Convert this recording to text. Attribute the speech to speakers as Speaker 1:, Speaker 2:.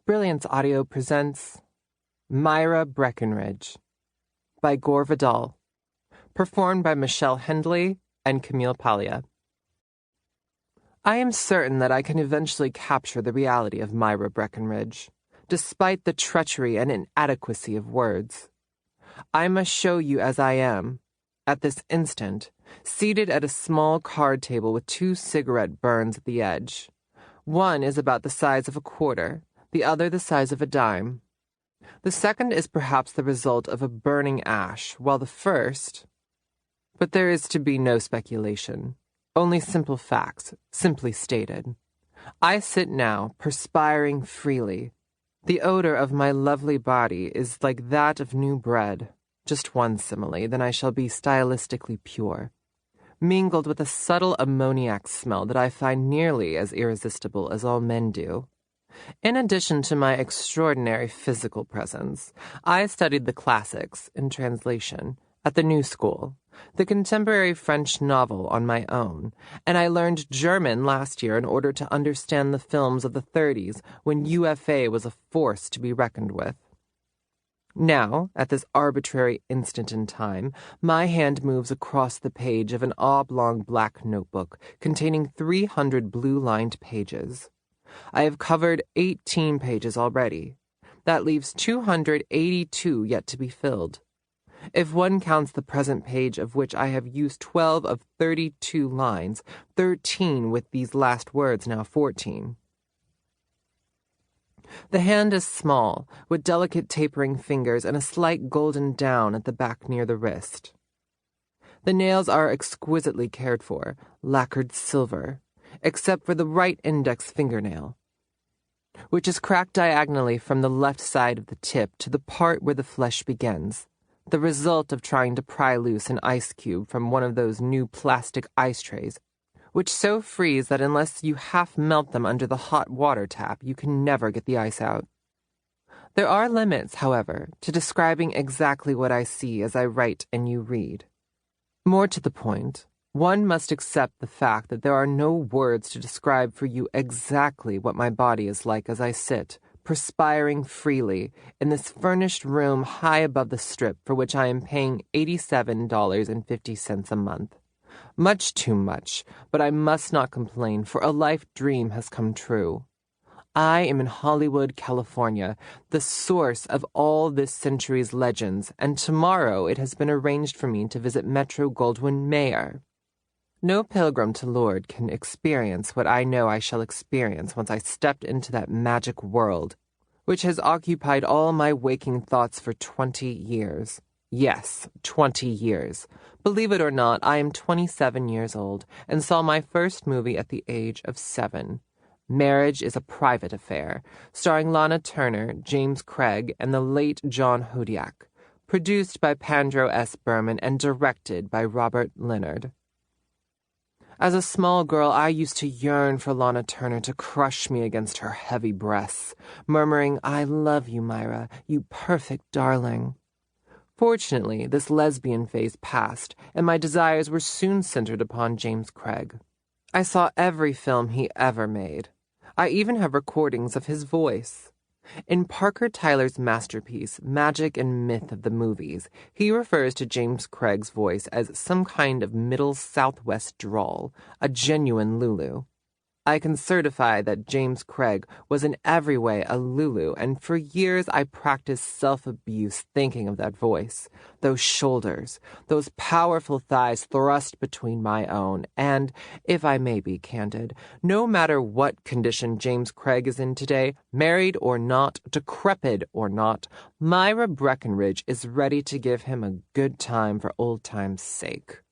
Speaker 1: Brilliance Audio presents Myra Breckinridge by Gore Vidal, performed by Michelle Hendley and Camille Paglia. I am certain that I can eventually capture the reality of Myra Breckinridge, despite the treachery and inadequacy of words. I must show you as I am, at this instant, seated at a small card table with 2 cigarette burns at the edge. One is about the size of a quarter, the other the size of a dime. The second is perhaps the result of a burning ash, while the first... But there is to be no speculation, only simple facts, simply stated. I sit now, perspiring freely. The odor of my lovely body is like that of new bread. Just one simile, then I shall be stylistically pure, mingled with a subtle ammoniac smell that I find nearly as irresistible as all men do. In addition to my extraordinary physical presence, I studied the classics, in translation, at the New School, the contemporary French novel on my own, and I learned German last year in order to understand the films of the 30s when UFA was a force to be reckoned with. Now, at this arbitrary instant in time, my hand moves across the page of an oblong black notebook containing 300 blue-lined pages. I have covered 18 pages already. That leaves 282 yet to be filled. If one counts the present page, of which I have used 12 of 32 lines, 13 with these last words, now 14. The hand is small, with delicate tapering fingers and a slight golden down at the back near the wrist. The nails are exquisitely cared for, lacquered silver, except for the right index fingernail, which is cracked diagonally from the left side of the tip to the part where the flesh begins, the result of trying to pry loose an ice cube from one of those new plastic ice trays, which so freeze that unless you half melt them under the hot water tap, you can never get the ice out. There are limits, however, to describing exactly what I see as I write and you read. More to the point, one must accept the fact that there are no words to describe for you exactly what my body is like as I sit, perspiring freely, in this furnished room high above the Strip for which I am paying $87.50 a month. Much too much, but I must not complain, for a life dream has come true. I am in Hollywood, California, the source of all this century's legends, and tomorrow it has been arranged for me to visit Metro-Goldwyn-Mayer. No pilgrim to Lourdes can experience what I know I shall experience once I stepped into that magic world, which has occupied all my waking thoughts for 20 years. Yes, 20 years. Believe it or not, I am 27 years old and saw my first movie at the age of 7. Marriage is a Private Affair, starring Lana Turner, James Craig, and the late John Hodiak, produced by Pandro S. Berman and directed by Robert Leonard. As a small girl, I used to yearn for Lana Turner to crush me against her heavy breasts, murmuring, "I love you, Myra, you perfect darling." Fortunately, this lesbian phase passed, and my desires were soon centered upon James Craig. I saw every film he ever made. I even have recordings of his voice. In Parker Tyler's masterpiece, Magic and Myth of the Movies, he refers to James Craig's voice as some kind of middle Southwest drawl, a genuine Lulu. I can certify that James Craig was in every way a Lulu, and for years I practiced self-abuse thinking of that voice, those shoulders, those powerful thighs thrust between my own, and, if I may be candid, no matter what condition James Craig is in today, married or not, decrepit or not, Myra Breckinridge is ready to give him a good time for old time's sake.